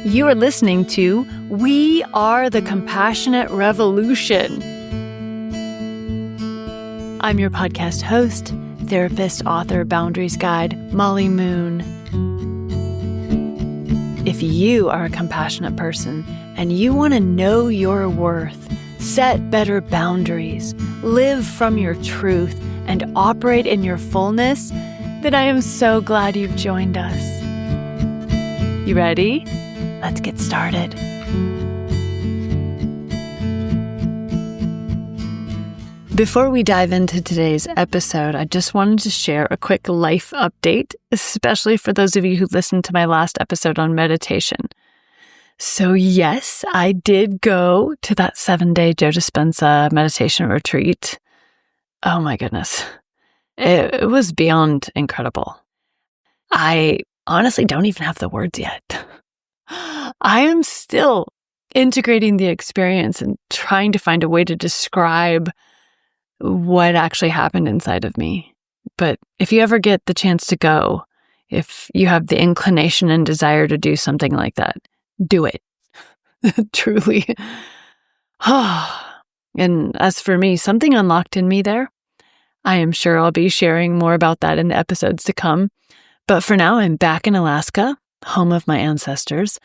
You are listening to We Are the Compassionate Revolution. I'm your podcast host, therapist, author, boundaries guide, Molly Moon. If you are a compassionate person and you want to know your worth, set better boundaries, live from your truth, and operate in your fullness, then I am so glad you've joined us. You ready? Let's get started. Before we dive into today's episode, I just wanted to share a quick life update, especially for those of you who listened to my last episode on meditation. So yes, I did go to that 7-day Joe Dispenza meditation retreat. Oh my goodness. It was beyond incredible. I honestly don't even have the words yet. I am still integrating the experience and trying to find a way to describe what actually happened inside of me. But if you ever get the chance to go, if you have the inclination and desire to do something like that, do it. Truly. And as for me, something unlocked in me there. I am sure I'll be sharing more about that in the episodes to come. But for now, I'm back in Alaska, home of my ancestors,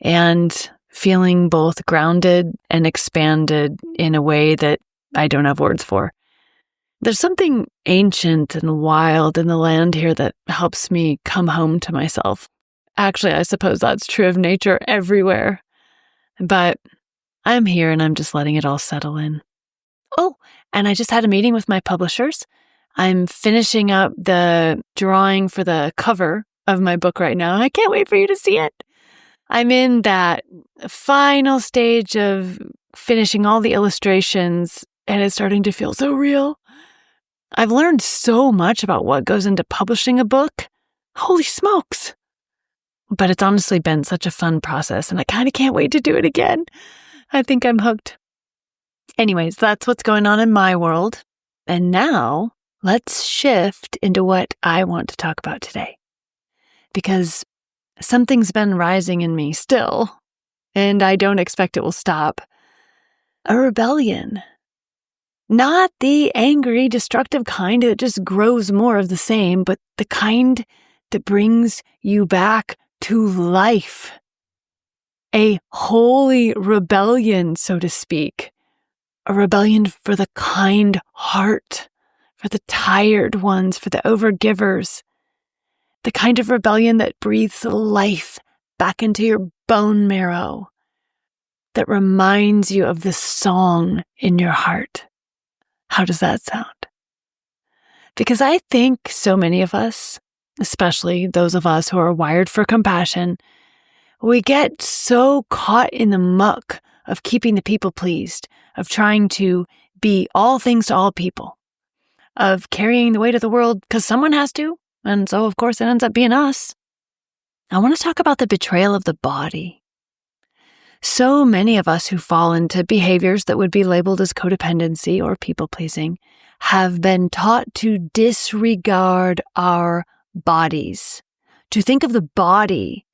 and feeling both grounded and expanded in a way that I don't have words for. There's something ancient and wild in the land here that helps me come home to myself. Actually, I suppose that's true of nature everywhere. But I'm here and I'm just letting it all settle in. Oh, and I just had a meeting with my publishers. I'm finishing up the drawing for the cover of my book right now. I can't wait for you to see it. I'm in that final stage of finishing all the illustrations, and it's starting to feel so real. I've learned so much about what goes into publishing a book. Holy smokes! But it's honestly been such a fun process, and I kind of can't wait to do it again. I think I'm hooked. Anyways, that's what's going on in my world. And now, let's shift into what I want to talk about today. Because something's been rising in me still, and I don't expect it will stop. A rebellion. Not the angry, destructive kind that just grows more of the same, but the kind that brings you back to life. A holy rebellion, so to speak. A rebellion for the kind heart, for the tired ones, for the overgivers. The kind of rebellion that breathes life back into your bone marrow, that reminds you of the song in your heart. How does that sound? Because I think so many of us, especially those of us who are wired for compassion, we get so caught in the muck of keeping the people pleased, of trying to be all things to all people, of carrying the weight of the world because someone has to, and so of course it ends up being us. I want to talk about the betrayal of the body. So many of us who fall into behaviors that would be labeled as codependency or people-pleasing have been taught to disregard our bodies, to think of the body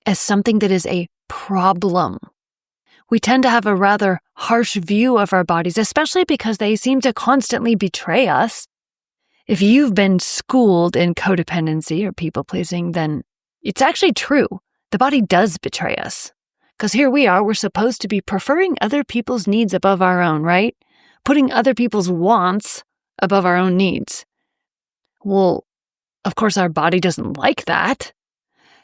as something that is a problem. We tend to have a rather harsh view of our bodies, especially because they seem to constantly betray us. If you've been schooled in codependency or people-pleasing, then it's actually true. The body does betray us. Because here we are, we're supposed to be preferring other people's needs above our own, right? Putting other people's wants above our own needs. Well, of course, our body doesn't like that.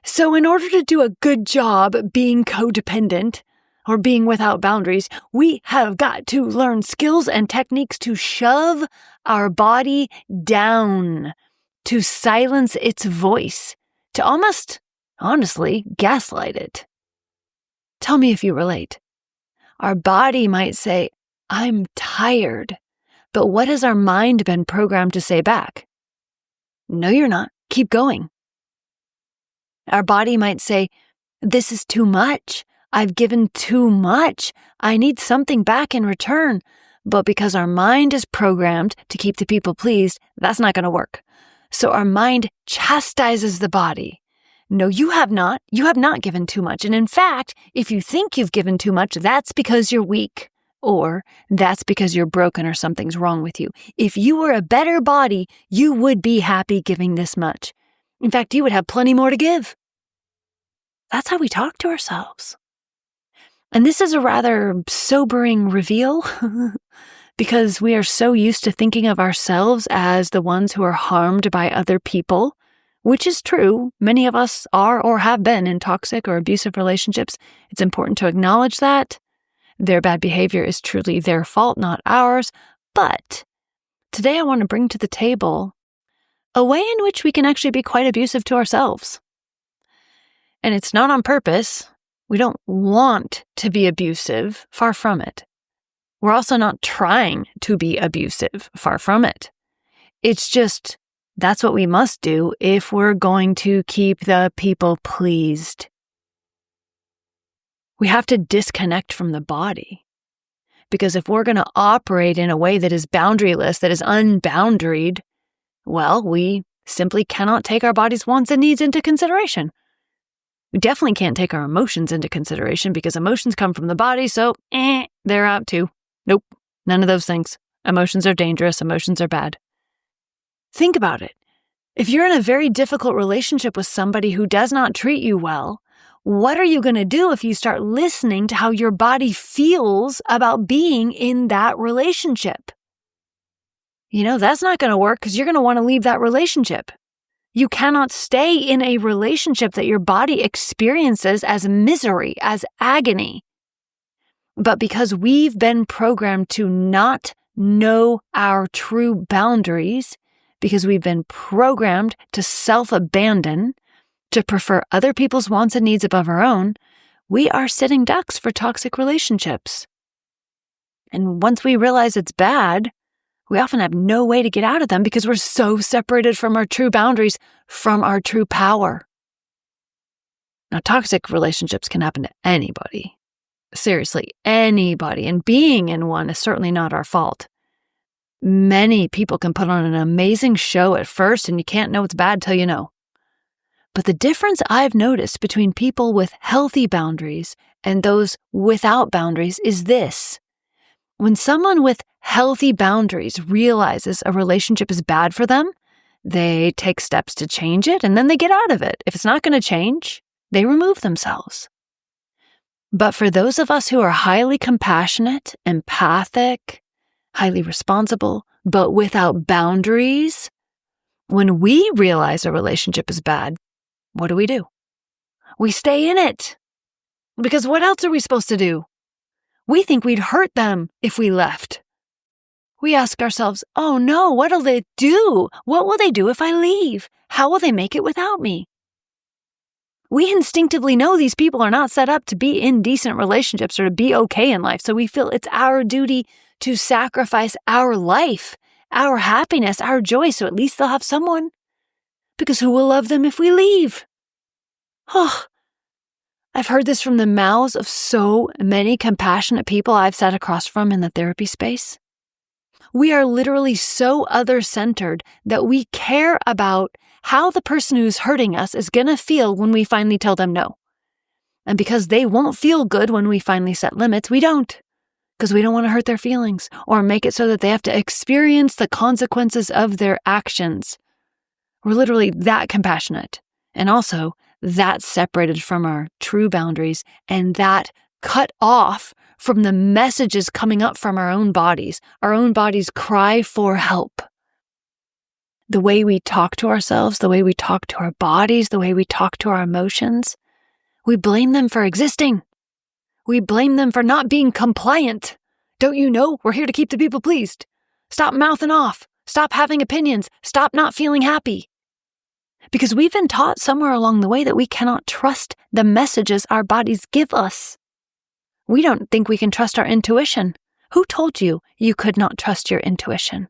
So in order to do a good job being codependent or being without boundaries, we have got to learn skills and techniques to shove our body down, to silence its voice, to almost, honestly, gaslight it. Tell me if you relate. Our body might say, I'm tired. But what has our mind been programmed to say back? No, you're not. Keep going. Our body might say, this is too much. I've given too much. I need something back in return. But because our mind is programmed to keep the people pleased, that's not going to work. So our mind chastises the body, No, you have not. You have not given too much. And in fact, if you think you've given too much, that's because you're weak. Or that's because you're broken or something's wrong with you. If you were a better body, you would be happy giving this much. In fact, you would have plenty more to give. That's how we talk to ourselves. And this is a rather sobering reveal because we are so used to thinking of ourselves as the ones who are harmed by other people, which is true. Many of us are or have been in toxic or abusive relationships. It's important to acknowledge that. Their bad behavior is truly their fault, not ours. But today I want to bring to the table a way in which we can actually be quite abusive to ourselves. And it's not on purpose. We don't want to be abusive, far from it. We're also not trying to be abusive, far from it. It's just, that's what we must do if we're going to keep the people pleased. We have to disconnect from the body. Because if we're going to operate in a way that is boundaryless, that is unboundaried, well, we simply cannot take our body's wants and needs into consideration. We definitely can't take our emotions into consideration because emotions come from the body, so they're out too. Nope, none of those things. Emotions are dangerous, emotions are bad. Think about it. If you're in a very difficult relationship with somebody who does not treat you well, what are you going to do if you start listening to how your body feels about being in that relationship? That's not going to work because you're going to want to leave that relationship. You cannot stay in a relationship that your body experiences as misery, as agony. But because we've been programmed to not know our true boundaries, because we've been programmed to self-abandon, to prefer other people's wants and needs above our own, we are sitting ducks for toxic relationships. And once we realize it's bad, we often have no way to get out of them because we're so separated from our true boundaries, from our true power. Now, toxic relationships can happen to anybody. Seriously, anybody. And being in one is certainly not our fault. Many people can put on an amazing show at first, and you can't know it's bad till you know. But the difference I've noticed between people with healthy boundaries and those without boundaries is this. When someone with healthy boundaries realizes a relationship is bad for them, they take steps to change it and then they get out of it. If it's not going to change, they remove themselves. But for those of us who are highly compassionate, empathic, highly responsible, but without boundaries, when we realize a relationship is bad, what do? We stay in it. Because what else are we supposed to do? We think we'd hurt them if we left. We ask ourselves, oh no, what'll they do? What will they do if I leave? How will they make it without me? We instinctively know these people are not set up to be in decent relationships or to be okay in life, so we feel it's our duty to sacrifice our life, our happiness, our joy, so at least they'll have someone. Because who will love them if we leave? Oh, I've heard this from the mouths of so many compassionate people I've sat across from in the therapy space. We are literally so other-centered that we care about how the person who's hurting us is going to feel when we finally tell them no. And because they won't feel good when we finally set limits, we don't. Because we don't want to hurt their feelings or make it so that they have to experience the consequences of their actions. We're literally that compassionate and also that separated from our true boundaries and that cut off from the messages coming up from our own bodies. Our own bodies cry for help. The way we talk to ourselves, the way we talk to our bodies, the way we talk to our emotions, we blame them for existing. We blame them for not being compliant. Don't you know we're here to keep the people pleased? Stop mouthing off. Stop having opinions. Stop not feeling happy. Because we've been taught somewhere along the way that we cannot trust the messages our bodies give us. We don't think we can trust our intuition. Who told you you could not trust your intuition?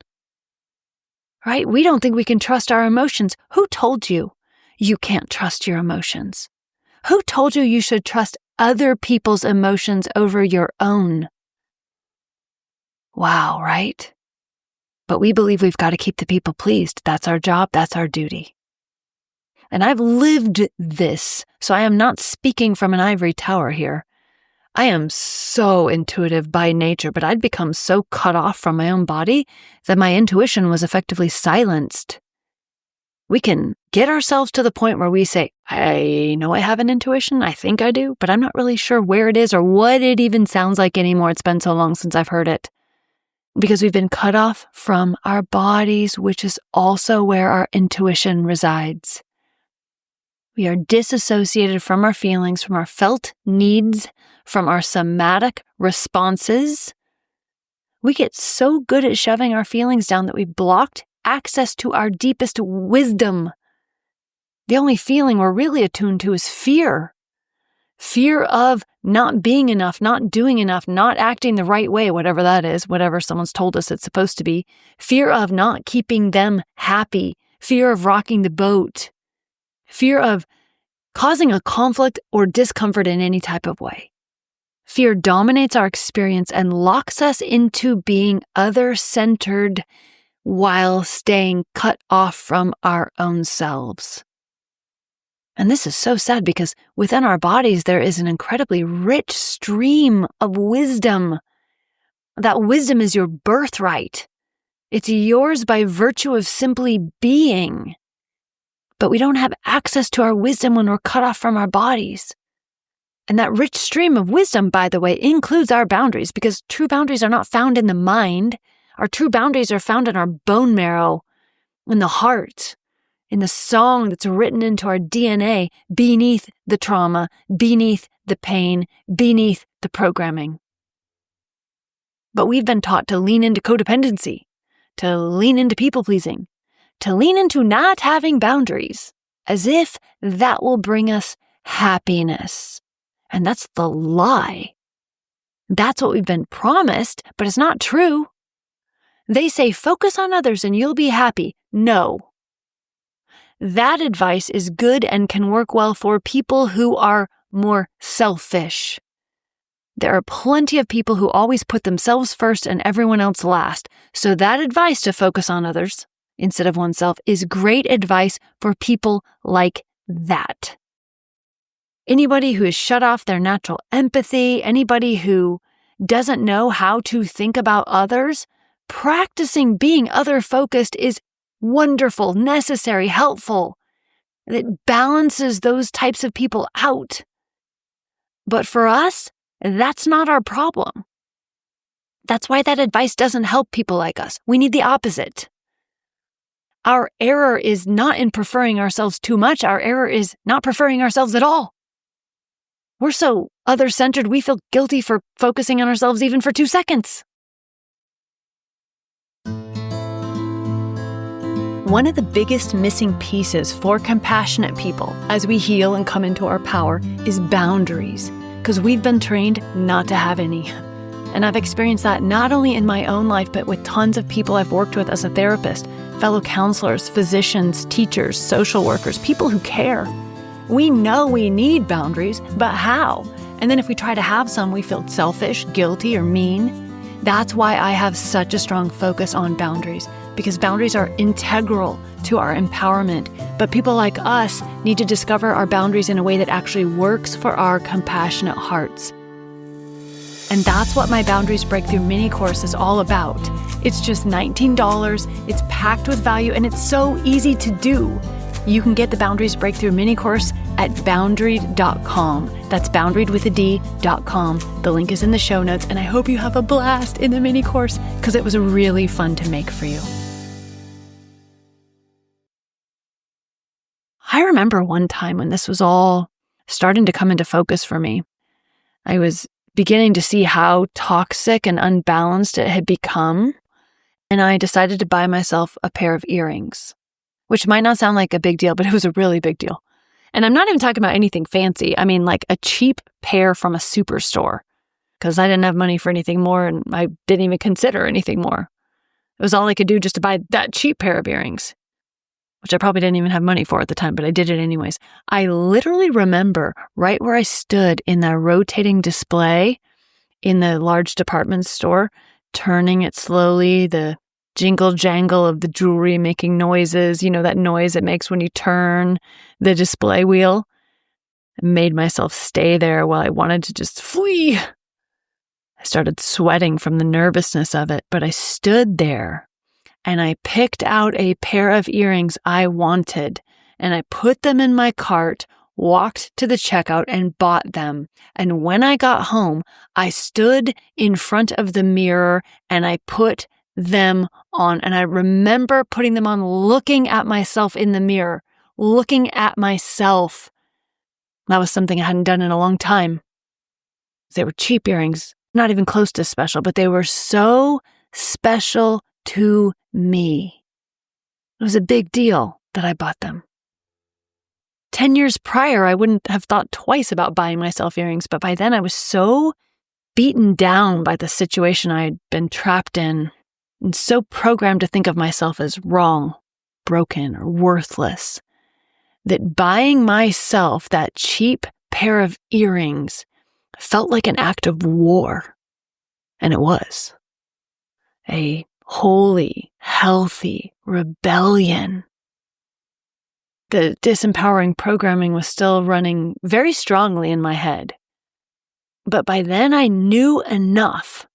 Right? We don't think we can trust our emotions. Who told you you can't trust your emotions? Who told you you should trust other people's emotions over your own? Wow, right? But we believe we've got to keep the people pleased. That's our job. That's our duty. And I've lived this, so I am not speaking from an ivory tower here. I am so intuitive by nature, but I'd become so cut off from my own body that my intuition was effectively silenced. We can get ourselves to the point where we say, I know I have an intuition, I think I do, but I'm not really sure where it is or what it even sounds like anymore. It's been so long since I've heard it. Because we've been cut off from our bodies, which is also where our intuition resides. We are disassociated from our feelings, from our felt needs, from our somatic responses. We get so good at shoving our feelings down that we've blocked access to our deepest wisdom. The only feeling we're really attuned to is fear. Fear of not being enough, not doing enough, not acting the right way, whatever that is, whatever someone's told us it's supposed to be. Fear of not keeping them happy. Fear of rocking the boat. Fear of causing a conflict or discomfort in any type of way. Fear dominates our experience and locks us into being other-centered while staying cut off from our own selves. And this is so sad because within our bodies, there is an incredibly rich stream of wisdom. That wisdom is your birthright. It's yours by virtue of simply being. But we don't have access to our wisdom when we're cut off from our bodies. And that rich stream of wisdom, by the way, includes our boundaries, because true boundaries are not found in the mind. Our true boundaries are found in our bone marrow, in the heart, in the song that's written into our DNA, beneath the trauma, beneath the pain, beneath the programming. But we've been taught to lean into codependency, to lean into people-pleasing, to lean into not having boundaries, as if that will bring us happiness. And that's the lie. That's what we've been promised, but it's not true. They say, focus on others and you'll be happy. No. That advice is good and can work well for people who are more selfish. There are plenty of people who always put themselves first and everyone else last. So that advice to focus on others instead of oneself is great advice for people like that. Anybody who has shut off their natural empathy, anybody who doesn't know how to think about others, practicing being other-focused is wonderful, necessary, helpful. It balances those types of people out. But for us, that's not our problem. That's why that advice doesn't help people like us. We need the opposite. Our error is not in preferring ourselves too much. Our error is not preferring ourselves at all. We're so other-centered, we feel guilty for focusing on ourselves even for 2 seconds. One of the biggest missing pieces for compassionate people as we heal and come into our power is boundaries, because we've been trained not to have any. And I've experienced that not only in my own life, but with tons of people I've worked with as a therapist, fellow counselors, physicians, teachers, social workers, people who care. We know we need boundaries, but how? And then if we try to have some, we feel selfish, guilty, or mean. That's why I have such a strong focus on boundaries, because boundaries are integral to our empowerment. But people like us need to discover our boundaries in a way that actually works for our compassionate hearts. And that's what my Boundaries Breakthrough mini course is all about. It's just $19, it's packed with value, and it's so easy to do. You can get the Boundaries Breakthrough mini course at boundaried.com. That's boundaried with a D.com. The link is in the show notes, and I hope you have a blast in the mini course because it was really fun to make for you. I remember one time when this was all starting to come into focus for me. I was beginning to see how toxic and unbalanced it had become, and I decided to buy myself a pair of earrings, which might not sound like a big deal, but it was a really big deal. And I'm not even talking about anything fancy. I mean, like a cheap pair from a superstore, because I didn't have money for anything more, and I didn't even consider anything more. It was all I could do just to buy that cheap pair of earrings, which I probably didn't even have money for at the time, but I did it anyways. I literally remember right where I stood in the rotating display in the large department store, turning it slowly, the jingle jangle of the jewelry making noises, that noise it makes when you turn the display wheel. I made myself stay there while I wanted to just flee. I started sweating from the nervousness of it, but I stood there and I picked out a pair of earrings I wanted and I put them in my cart, walked to the checkout and bought them. And when I got home, I stood in front of the mirror and I put them on. And I remember putting them on, looking at myself in the mirror, looking at myself. That was something I hadn't done in a long time. They were cheap earrings, not even close to special, but they were so special to me. It was a big deal that I bought them. 10 years prior, I wouldn't have thought twice about buying myself earrings, but by then I was so beaten down by the situation I had been trapped in and so programmed to think of myself as wrong, broken, or worthless, that buying myself that cheap pair of earrings felt like an act of war. And it was. A holy, healthy rebellion. The disempowering programming was still running very strongly in my head. But by then I knew enough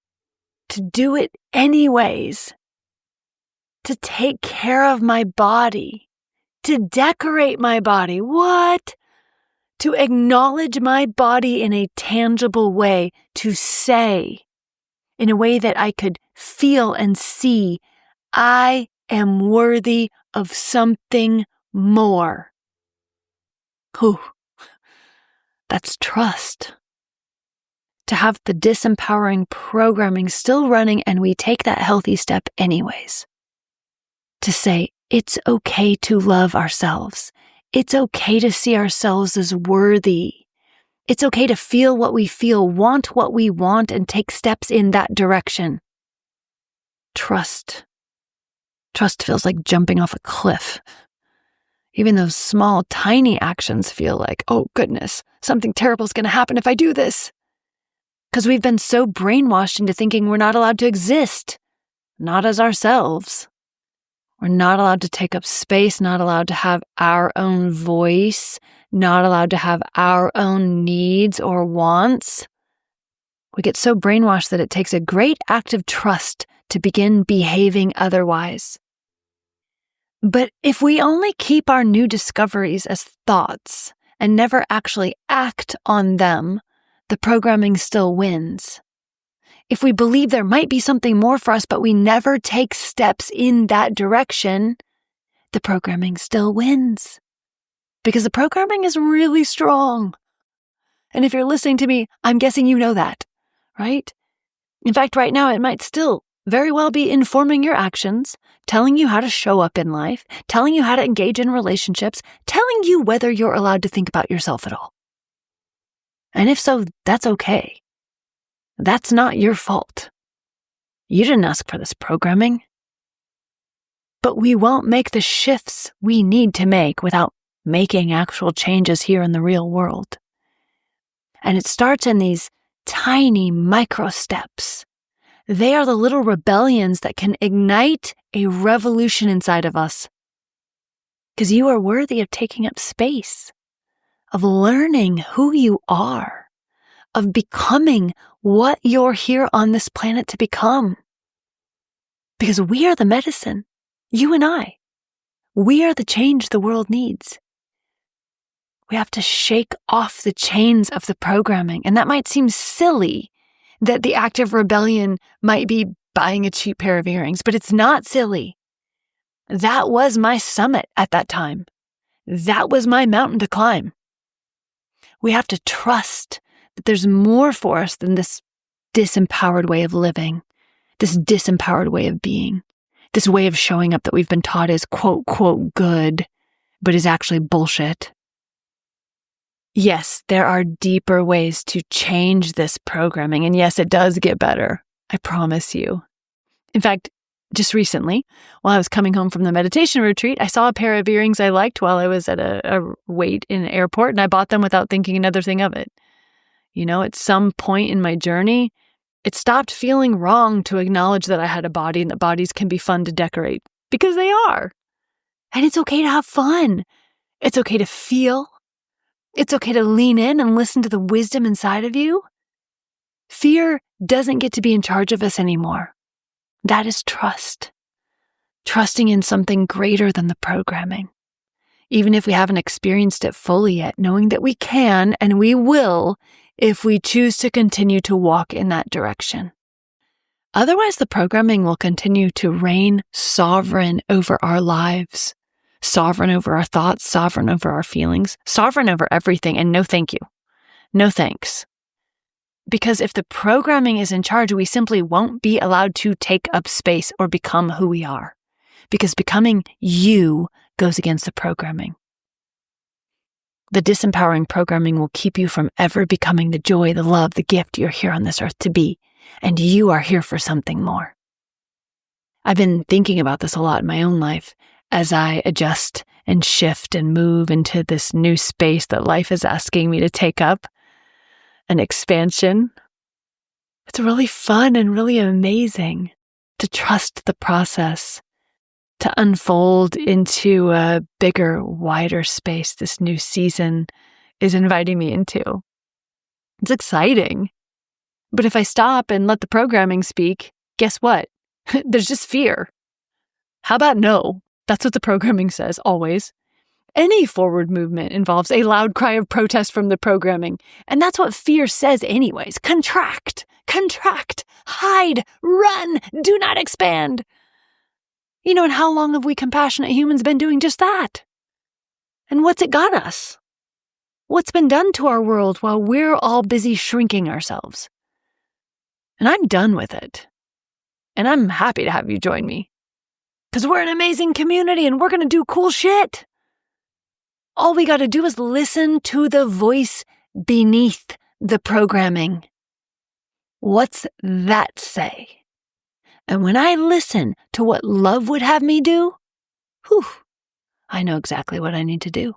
to do it anyways, to take care of my body, to decorate my body. What? To acknowledge my body in a tangible way, to say, in a way that I could feel and see, I am worthy of something more. Whew. That's trust. To have the disempowering programming still running and we take that healthy step anyways. To say, it's okay to love ourselves. It's okay to see ourselves as worthy. It's okay to feel what we feel, want what we want, and take steps in that direction. Trust. Trust feels like jumping off a cliff. Even those small, tiny actions feel like, oh goodness, something terrible is going to happen if I do this. Because we've been so brainwashed into thinking we're not allowed to exist, not as ourselves. We're not allowed to take up space, not allowed to have our own voice, not allowed to have our own needs or wants. We get so brainwashed that it takes a great act of trust to begin behaving otherwise. But if we only keep our new discoveries as thoughts and never actually act on them, the programming still wins. If we believe there might be something more for us, but we never take steps in that direction, the programming still wins. Because the programming is really strong. And if you're listening to me, I'm guessing you know that, right? In fact, right now, it might still very well be informing your actions, telling you how to show up in life, telling you how to engage in relationships, telling you whether you're allowed to think about yourself at all. And if so, that's okay. That's not your fault. You didn't ask for this programming. But we won't make the shifts we need to make without making actual changes here in the real world. And it starts in these tiny micro steps. They are the little rebellions that can ignite a revolution inside of us. Because you are worthy of taking up space, of learning who you are, of becoming what you're here on this planet to become. Because we are the medicine, you and I. We are the change the world needs. We have to shake off the chains of the programming. And that might seem silly, that the act of rebellion might be buying a cheap pair of earrings, but it's not silly. That was my summit at that time. That was my mountain to climb. We have to trust that there's more for us than this disempowered way of living, this disempowered way of being, this way of showing up that we've been taught is quote, quote, good, but is actually bullshit. Yes, there are deeper ways to change this programming, and yes, it does get better. I promise you. In fact, just recently, while I was coming home from the meditation retreat, I saw a pair of earrings I liked while I was at a wait in an airport, and I bought them without thinking another thing of it. At some point in my journey, It stopped feeling wrong to acknowledge that I had a body and that bodies can be fun to decorate, because they are. And it's okay to have fun. It's okay to feel. It's okay to lean in and listen to the wisdom inside of you. Fear doesn't get to be in charge of us anymore. That is trust. Trusting in something greater than the programming. Even if we haven't experienced it fully yet, knowing that we can and we will if we choose to continue to walk in that direction. Otherwise, the programming will continue to reign sovereign over our lives, sovereign over our thoughts, sovereign over our feelings, sovereign over everything, and no thank you. No thanks. Because if the programming is in charge, we simply won't be allowed to take up space or become who we are. Because becoming you goes against the programming. The disempowering programming will keep you from ever becoming the joy, the love, the gift you're here on this earth to be. And you are here for something more. I've been thinking about this a lot in my own life as I adjust and shift and move into this new space that life is asking me to take up, an expansion. It's really fun and really amazing to trust the process, to unfold into a bigger, wider space this new season is inviting me into. It's exciting. But if I stop and let the programming speak, guess what? There's just fear. How about no? That's what the programming says, always. Any forward movement involves a loud cry of protest from the programming. And that's what fear says anyways. Contract, hide, run, do not expand. And how long have we compassionate humans been doing just that? And what's it got us? What's been done to our world while we're all busy shrinking ourselves? And I'm done with it. And I'm happy to have you join me. Because we're an amazing community and we're going to do cool shit. All we got to do is listen to the voice beneath the programming. What's that say? And when I listen to what love would have me do, I know exactly what I need to do.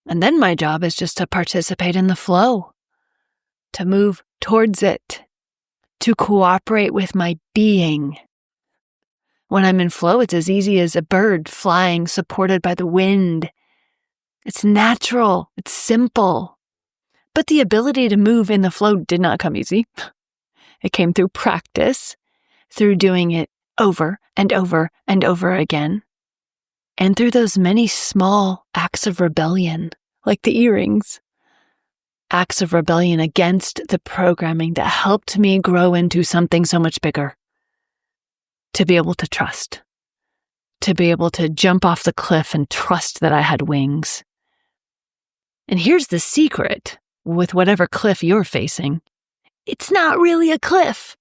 And then my job is just to participate in the flow, to move towards it, to cooperate with my being. When I'm in flow, it's as easy as a bird flying supported by the wind. It's natural, it's simple. But the ability to move in the flow did not come easy. It came through practice, through doing it over and over and over again, and through those many small acts of rebellion, like the earrings. Acts of rebellion against the programming that helped me grow into something so much bigger. To be able to trust. To be able to jump off the cliff and trust that I had wings. And here's the secret with whatever cliff you're facing. It's not really a cliff.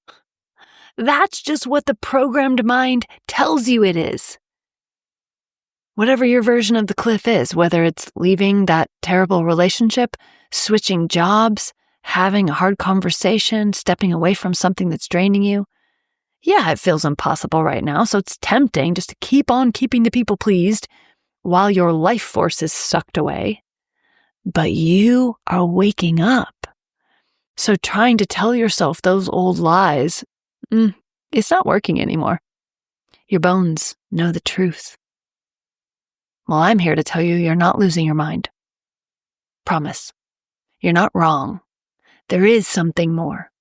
That's just what the programmed mind tells you it is. Whatever your version of the cliff is, whether it's leaving that terrible relationship, switching jobs, having a hard conversation, stepping away from something that's draining you. Yeah, it feels impossible right now, so it's tempting just to keep on keeping the people pleased while your life force is sucked away. But you are waking up. So trying to tell yourself those old lies, it's not working anymore. Your bones know the truth. Well, I'm here to tell you you're not losing your mind. Promise. You're not wrong. There is something more.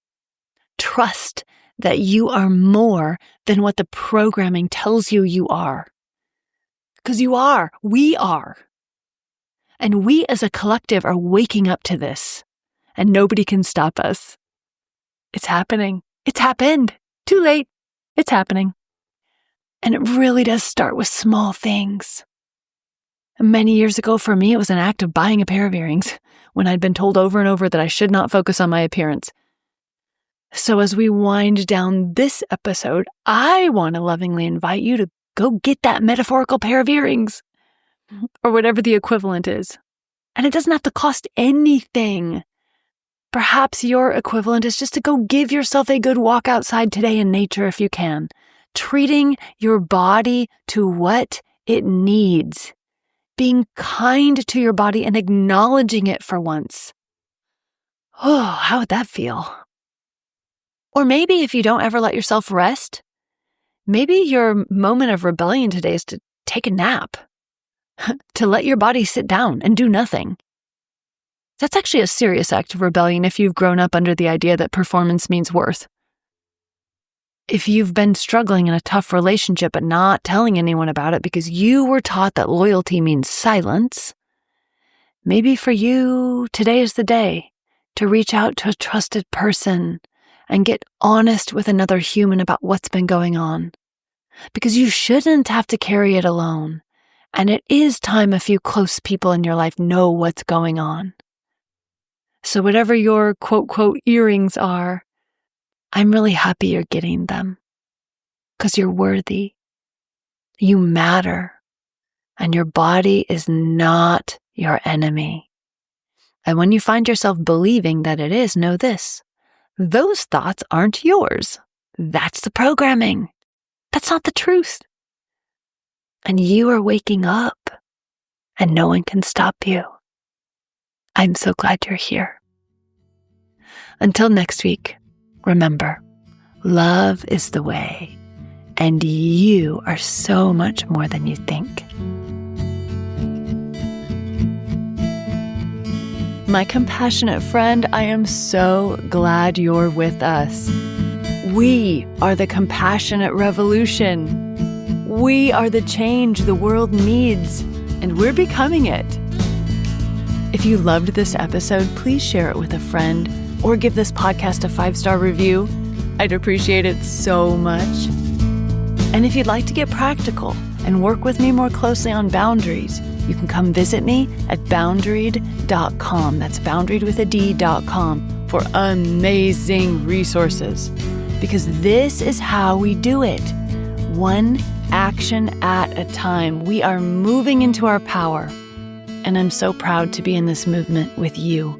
Trust that you are more than what the programming tells you you are. Because you are. We are. And we as a collective are waking up to this. And nobody can stop us. It's happening. It's happened. Too late. It's happening. And it really does start with small things. Many years ago for me, it was an act of buying a pair of earrings when I'd been told over and over that I should not focus on my appearance. So as we wind down this episode, I want to lovingly invite you to go get that metaphorical pair of earrings or whatever the equivalent is. And it doesn't have to cost anything. Perhaps your equivalent is just to go give yourself a good walk outside today in nature if you can, treating your body to what it needs. Being kind to your body and acknowledging it for once. Oh, how would that feel? Or maybe if you don't ever let yourself rest, maybe your moment of rebellion today is to take a nap, to let your body sit down and do nothing. That's actually a serious act of rebellion if you've grown up under the idea that performance means worth. If you've been struggling in a tough relationship but not telling anyone about it because you were taught that loyalty means silence, maybe for you, today is the day to reach out to a trusted person and get honest with another human about what's been going on. Because you shouldn't have to carry it alone. And it is time a few close people in your life know what's going on. So whatever your quote earrings are, I'm really happy you're getting them. Because you're worthy. You matter. And your body is not your enemy. And when you find yourself believing that it is, know this. Those thoughts aren't yours. That's the programming. That's not the truth. And you are waking up, and no one can stop you. I'm so glad you're here. Until next week, remember, love is the way, and you are so much more than you think. My compassionate friend, I am so glad you're with us. We are the compassionate revolution. We are the change the world needs, and we're becoming it. If you loved this episode, please share it with a friend or give this podcast a 5-star review. I'd appreciate it so much. And if you'd like to get practical and work with me more closely on boundaries, you can come visit me at boundaried.com. That's boundaried with a D.com for amazing resources. Because this is how we do it. One action at a time. We are moving into our power. And I'm so proud to be in this movement with you.